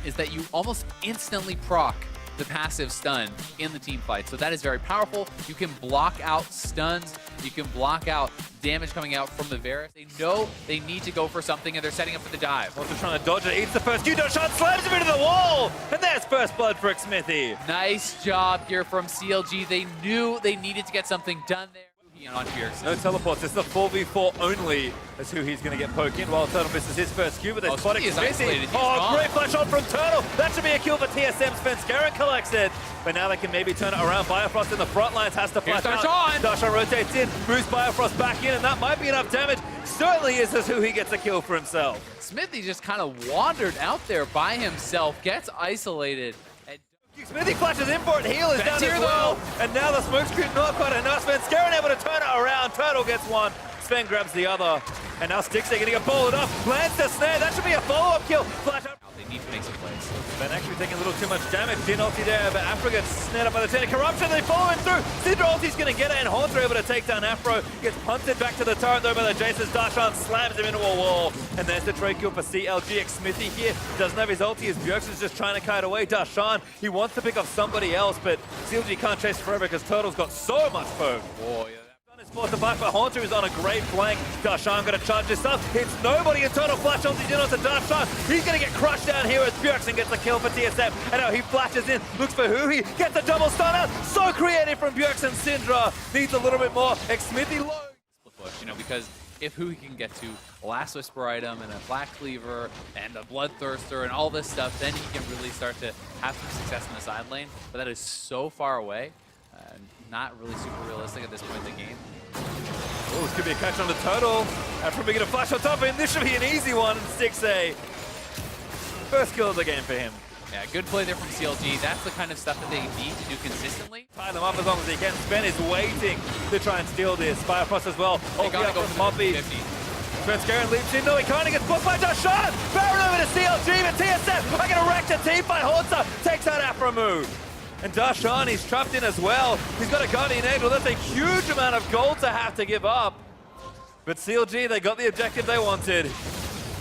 is that you almost instantly proc the passive stun in the team fight. So that is very powerful. You can block out stuns. You can block out damage coming out from the Varus. They know they need to go for something, and they're setting up for the dive. Also trying to dodge it, eats the first Q, shot, slams him into the wall! And there's first blood for Smithy. Nice job here from CLG. They knew they needed to get something done there. On Fierce. No teleports, it's the 4v4 only. That's who he's going to get poked in while Turtle misses his first Q, but they're spotting Smithy. Oh, great flash on from Turtle. That should be a kill for TSM. Spenskaren collects it. But now they can maybe turn it around. Biofrost in the front lines has to flash out. Darshan rotates in, moves Biofrost back in, and that might be enough damage. Certainly is as who he gets a kill for himself. Smithy just kind of wandered out there by himself, gets isolated. Smithy flashes in for it, heal is down as well. And now the smoke screen not quite enough. Spenskaren able to turn it around. Turtle gets one, Sven grabs the other. And now Stixxay getting a bowled up, lands the snare. That should be a follow-up kill. Flash out. They need to make some plays. Sven actually taking a little too much damage. Din ulti there, but Afro gets snared up by the Ten of Corruption. They follow him through. Syndra ulti's going to get it, and Haunter able to take down Afro. Gets punted back to the turret though by the Jaces. Darshan slams him into a wall. And there's the trade kill for CLG. Smithy here doesn't have his ulti as Bjergsen's just trying to kite away. Darshan, he wants to pick up somebody else, but CLG can't chase forever because Turtle's got so much poke. Oh, yeah. Forced to back, but Haunter is on a great flank. Darshan going to charge this up. Hits nobody. And Turtle flash on to Darshan. He's going to get crushed down here as Bjergsen gets a kill for TSM. And now he flashes in, looks for Huhi, gets a double stun out. So creative from Bjergsen. Syndra needs a little bit more. Smithy low. Push, because if Huhi can get to a Last Whisper item and a Black Cleaver and a Bloodthirster and all this stuff, then he can really start to have some success in the side lane. But that is so far away. Not really super realistic at this point in the game. Oh, this could be a catch on the Turtle. After we get a flash on top, and this should be an easy one. 6A. First kill of the game for him. Yeah, good play there from CLG. That's the kind of stuff that they need to do consistently. Tie them up as long as they can. Sven is waiting to try and steal this. Biofrost as well. They gotta go for Poppy. Spenskaren leaps in, though he can't. He gets booked by Darshan. Baron over to CLG, but TSM are going to wreck the team by Haunter. Takes out Afro move. And Darshan, he's trapped in as well. He's got a Guardian Angel. That's a huge amount of gold to have to give up. But CLG, they got the objective they wanted.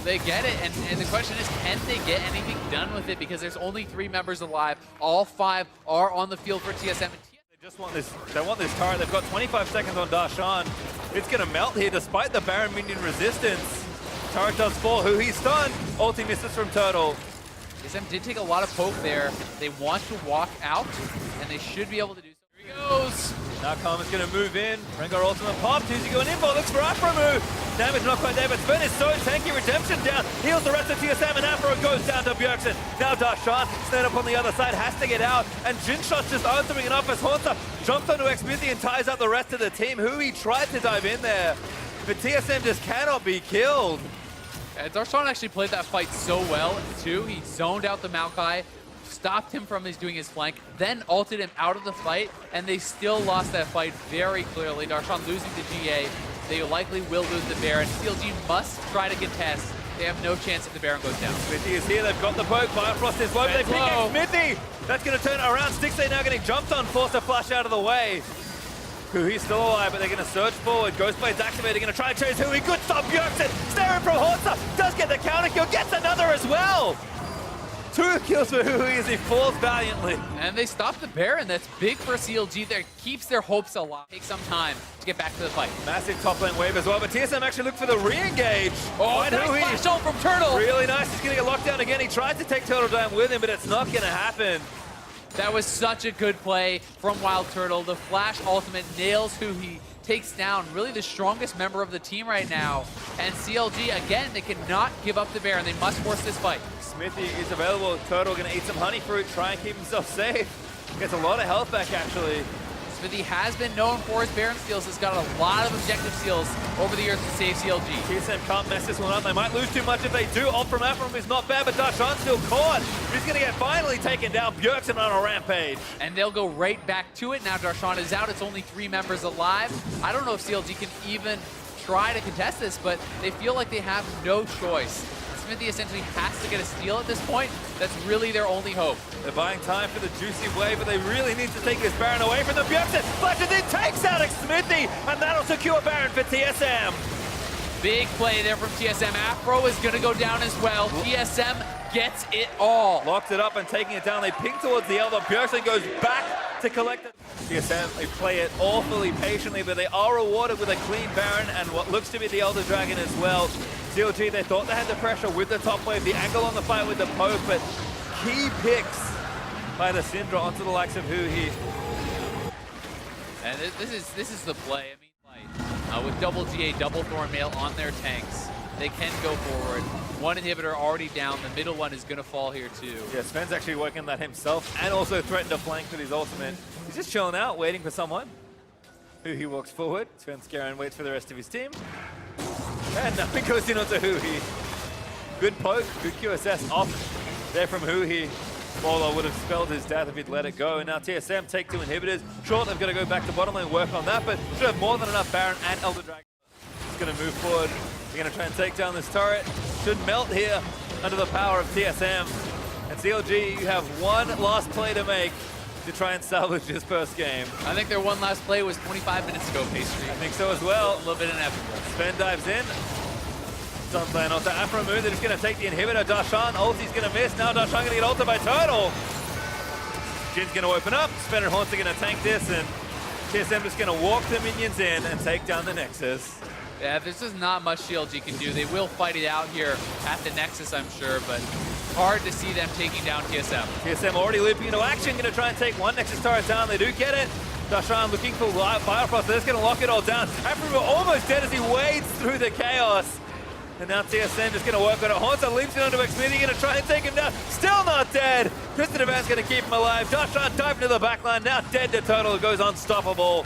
They get it, and the question is, can they get anything done with it? Because there's only 3 members alive. All 5 are on the field for TSM. They just want this. They want this turret. They've got 25 seconds on Darshan. It's going to melt here despite the Baron minion resistance. Turret does fall. Who he's stunned. Ulti misses from Turtle. TSM did take a lot of poke there. They want to walk out, and they should be able to do so. Here he goes. Now Karma's going to move in. Rengar ultimate popped. Who's he going in for? Looks for Afro move. Damage not quite there, but Sven is so tanky. Redemption down. Heals the rest of TSM, and Afro goes down to Bjergsen. Now Darshan, snared up on the other side, has to get out. And Jinshot's just answering enough as Haunter jumps onto Smithy and ties up the rest of the team. He tried to dive in there, but TSM just cannot be killed. Darshan actually played that fight so well, too. He zoned out the Maokai, stopped him from doing his flank, then ulted him out of the fight, and they still lost that fight very clearly. Darshan losing the GA. They likely will lose the Baron. CLG must try to contest. They have no chance if the Baron goes down. Smithy is here. They've got the poke. Biofrost is low. They pick up Smithy. That's going to turn it around. Stixxay now getting jumped on, forced to flash out of the way. He's still alive, but they're going to surge forward. Ghostblade's activated, going to try and chase Hui. Good stop, Bjergsen. Staring from Haunter. Does get the counter kill, gets another as well. 2 kills for Hui as he falls valiantly. And they stop the Baron. That's big for CLG. That keeps their hopes alive. Takes some time to get back to the fight. Massive top lane wave as well, but TSM actually look for the re-engage. Oh, nice flash ult from Turtle. Really nice. He's going to get locked down again. He tried to take Turtle down with him, but it's not going to happen. That was such a good play from Wild Turtle. The flash ultimate nails who he takes down, really the strongest member of the team right now. And CLG, again, they cannot give up the Baron. They must force this fight. Smithy is available. Turtle going to eat some honey fruit, try and keep himself safe. Gets a lot of health back, actually. Smithy has been known for his Baron steals. He's got a lot of objective steals over the years to save CLG. TSM can't mess this one up. They might lose too much if they do. Ult from Afro is not bad, but Darshan's still caught. He's going to get finally taken down. Bjergsen on a rampage. And they'll go right back to it. Now Darshan is out. It's only 3 members alive. I don't know if CLG can even try to contest this, but they feel like they have no choice. Smithy essentially has to get a steal at this point. That's really their only hope. They're buying time for the juicy wave, but they really need to take this Baron away from them. Bjergsen flashes in, takes out Smithy, and that'll secure Baron for TSM. Big play there from TSM. Afro is going to go down as well. TSM gets it all. Locked it up and taking it down. They ping towards the elbow. Bjergsen goes back to collect it. TSM, they play it awfully patiently, but they are rewarded with a clean Baron and what looks to be the Elder Dragon as well. CLG, they thought they had the pressure with the top wave, the angle on the fight with the poke, but key picks by the Syndra onto the likes of Huhi. And this is the play. I mean, with double GA, double Thornmail on their tanks, they can go forward. One inhibitor already down. The middle one is going to fall here too. Yeah, Sven's actually working that himself and also threatened to flank with his ultimate. He's just chilling out, waiting for someone. Huhi walks forward. Sven Skaran waits for the rest of his team. And nothing goes in onto Huhi. Good poke, good QSS off there from Huhi. Bolo would have spelled his death if he'd let it go. And now TSM take 2 inhibitors. Sure, they've got to go back to bottom lane, work on that, but should have more than enough Baron and Elder Dragon. He's going to move forward. They're going to try and take down this turret. Should melt here under the power of TSM. And CLG, you have one last play to make to try and salvage this first game. I think their one last play was 25 minutes ago, Pastry. I think so as well. A little bit inevitable. Sven dives in. Doesn't plan onto Afro move. They're just going to take the inhibitor. Darshan, ulti's going to miss. Now Darshan going to get ulted by Turtle. Jin's going to open up. Sven and Haunts are going to tank this, and TSM just going to walk the minions in and take down the Nexus. Yeah, there's just not much CLG can do. They will fight it out here at the Nexus, I'm sure, but hard to see them taking down TSM. TSM already looping into action, going to try and take one Nexus turret down. They do get it. Darshan looking for Firefrost. They're just going to lock it all down. Afro almost dead as he wades through the chaos. And now TSM just going to work on it. Haunter leaps in onto Xmithy, going to try and take him down. Still not dead. Kristen Evans going to keep him alive. Darshan diving to the backline. Now dead to Turtle, who goes unstoppable.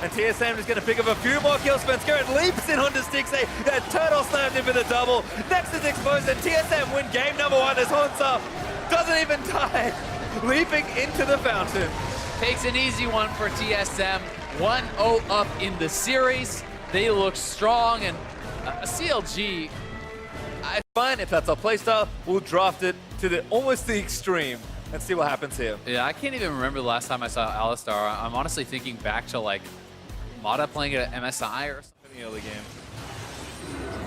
And TSM is going to pick up a few more kills. Spencer leaps in onto Stixxay. That Turtle slammed him for the double. Nexus exposed, and TSM win game number 1 as Haunter doesn't even die. Leaping into the fountain. Takes an easy one for TSM. 1-0 up in the series. They look strong, and CLG, Fine, if that's our playstyle, we'll draft it to almost the extreme and see what happens here. Yeah, I can't even remember the last time I saw Alistar. I'm honestly thinking back to like Mata playing at MSI or something In the early game.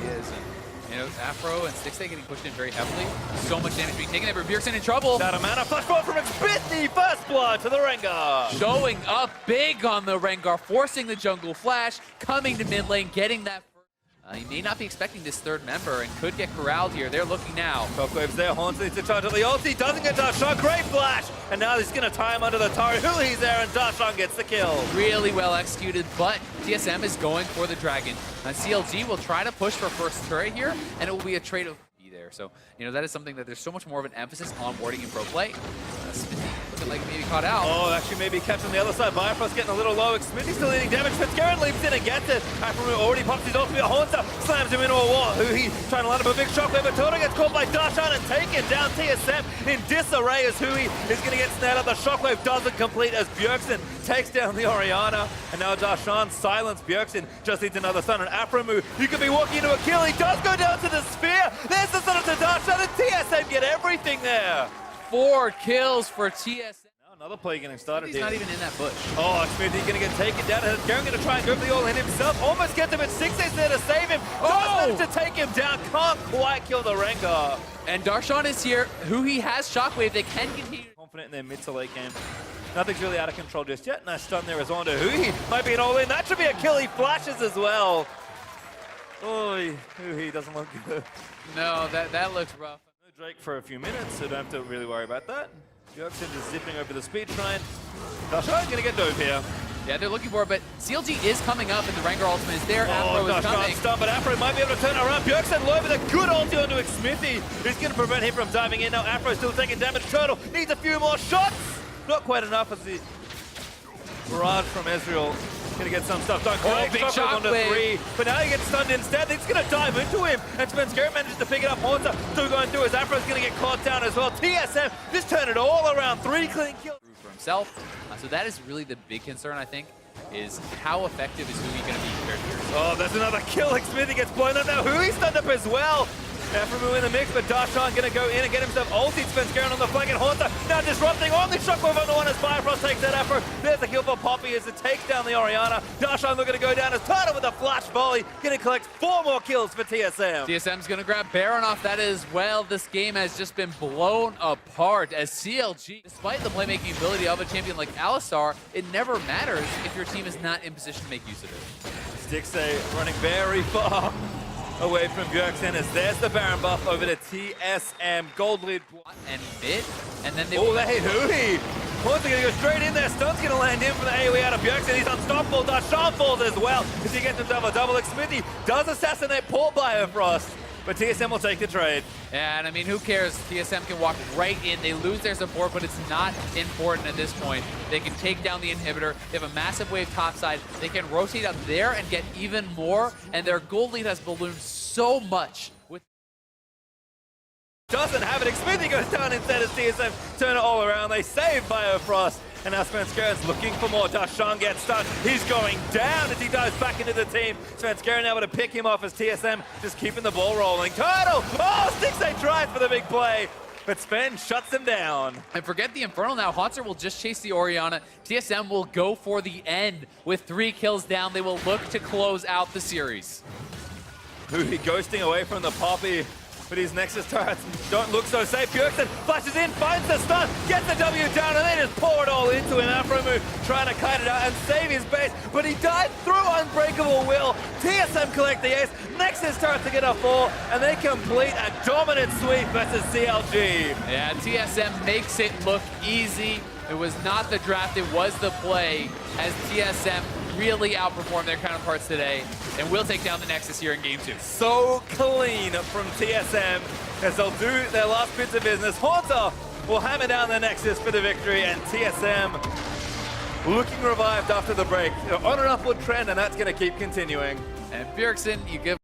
He is. And, you know, Afro and Stixxay getting pushed in very heavily. So much damage being taken there, but Bjergsen in trouble. Out of mana, flash forward from Xmithy, first blood to the Rengar. Showing up big on the Rengar, forcing the jungle flash, coming to mid lane, getting that. He may not be expecting this third member and could get corralled here. They're looking now. Shockwave's there, Haunts needs to charge at the ulti, doesn't get Darshan, great flash! And now he's going to tie him under the turret. Huli's there and Darshan gets the kill. Really well executed, but TSM is going for the dragon. CLG will try to push for first turret here, and it will be a trade of there. So, you know, that is something that there's so much more of an emphasis on warding in pro play. Smithy looking like maybe caught out. Oh, actually maybe catch on the other side. Bifrost getting a little low. Smithy's still eating damage. Fitzgerald leaps in and gets it. Afro already pops his ultimate. Haunter slams him into a wall. Hui trying to line up a big shockwave, but Toto gets caught by Darshan and taken down. TSM in disarray as Hui is going to get snared up. The shockwave doesn't complete as Bjergsen takes down the Orianna. And now Darshan silenced Bjergsen. Just needs another stun. And Afro move. You could be walking into a kill. He does go down to the sphere. There's the stun to Darshan, and TSM get everything there. 4 kills for TSM. Now another play getting started. He's not even in that bush. Oh, Smithy going to get taken down. And Garen going to try and go for the all-in himself. Almost gets him at 6-8 there to save him. Oh! Does manage to take him down. Can't quite kill the Rengar. And Darshan is here. He has Shockwave. They can continue. Confident in their mid to late game. Nothing's really out of control just yet. Nice stun there as on to Hui. Might be an all-in. That should be a kill. He flashes as well. Oh, Hui doesn't look good. No, that looks rough. No Drake for a few minutes, so don't have to really worry about that. Bjergsen just zipping over the speed shrine. Darshan's going to get dove here. Yeah, they're looking for it, but CLG is coming up, and the Rengar ultimate is there. Afro is coming. Stun, but Afro might be able to turn around. Bjergsen low with a good ulti onto Xmithy. He's going to prevent him from diving in. Now Afro's still taking damage. Turtle needs a few more shots. Not quite enough as the barrage from Ezreal. Gonna get some stuff done. Oh, big shockwave. 3, but now he gets stunned instead. He's gonna dive into him, and Spencer manages to pick it up. Haunter still going through as Afro's gonna get caught down as well. TSM just turn it all around. 3 clean kills For himself. So that is really the big concern, I think, is how effective is Hui going to be compared to yours? Oh, there's another kill. Xmithy gets blown up now. Hui's stunned up as well. Eframu in the mix, but Darshan gonna go in and get himself ulti. Svenskeren on the flank and Haunter now disrupting. Only shockwave on the one as Bifrost takes that Afro. There's the kill for Poppy as it takes down the Orianna. Darshan looking to go down as Turtle with a flash volley. Gonna collect 4 more kills for TSM. TSM's gonna grab Baron off that as well. This game has just been blown apart as CLG, despite the playmaking ability of a champion like Alistar, it never matters if your team is not in position to make use of it. Stixay running very far away from Bjergsen as there's the Baron buff over to TSM. Gold lead and mid, and then they they hit Huhi. Haunter gonna go straight in there. Stun's gonna land in for the AoE out of Bjergsen. He's unstoppable. Darshan falls as well as he gets himself a double. Smithy does assassinate poor Biofrost, but TSM will take the trade. Yeah, and I mean, who cares? TSM can walk right in. They lose their support, but it's not important at this point. They can take down the inhibitor. They have a massive wave topside. They can rotate up there and get even more, and their gold lead has ballooned so much. Doesn't have it. Smithy goes down instead as TSM turn it all around. They save Biofrost. And now Svenskeren's looking for more. Darshan gets stunned. He's going down as he dives back into the team. Svenskeren able to pick him off as TSM just keeping the ball rolling. Turtle! Oh, Stixay tries for the big play, but Sven shuts him down. And forget the Infernal now. Haunter will just chase the Orianna. TSM will go for the end with 3 kills down. They will look to close out the series. Huhi ghosting away from the Poppy, but his Nexus turrets don't look so safe. Bjergsen flashes in, finds the stun, gets the W down, and they just pour it all into him. Afromu trying to kite it out and save his base, but he died through Unbreakable Will. TSM collect the ace, Nexus turret to get a 4, and they complete a dominant sweep versus CLG. Yeah, TSM makes it look easy. It was not the draft, it was the play, as TSM really outperformed their counterparts today, and will take down the Nexus here in Game 2. So clean from TSM as they'll do their last bits of business. Haunter will hammer down the Nexus for the victory, and TSM looking revived after the break. They're on an upward trend, and that's going to keep continuing. And Bjergsen, you give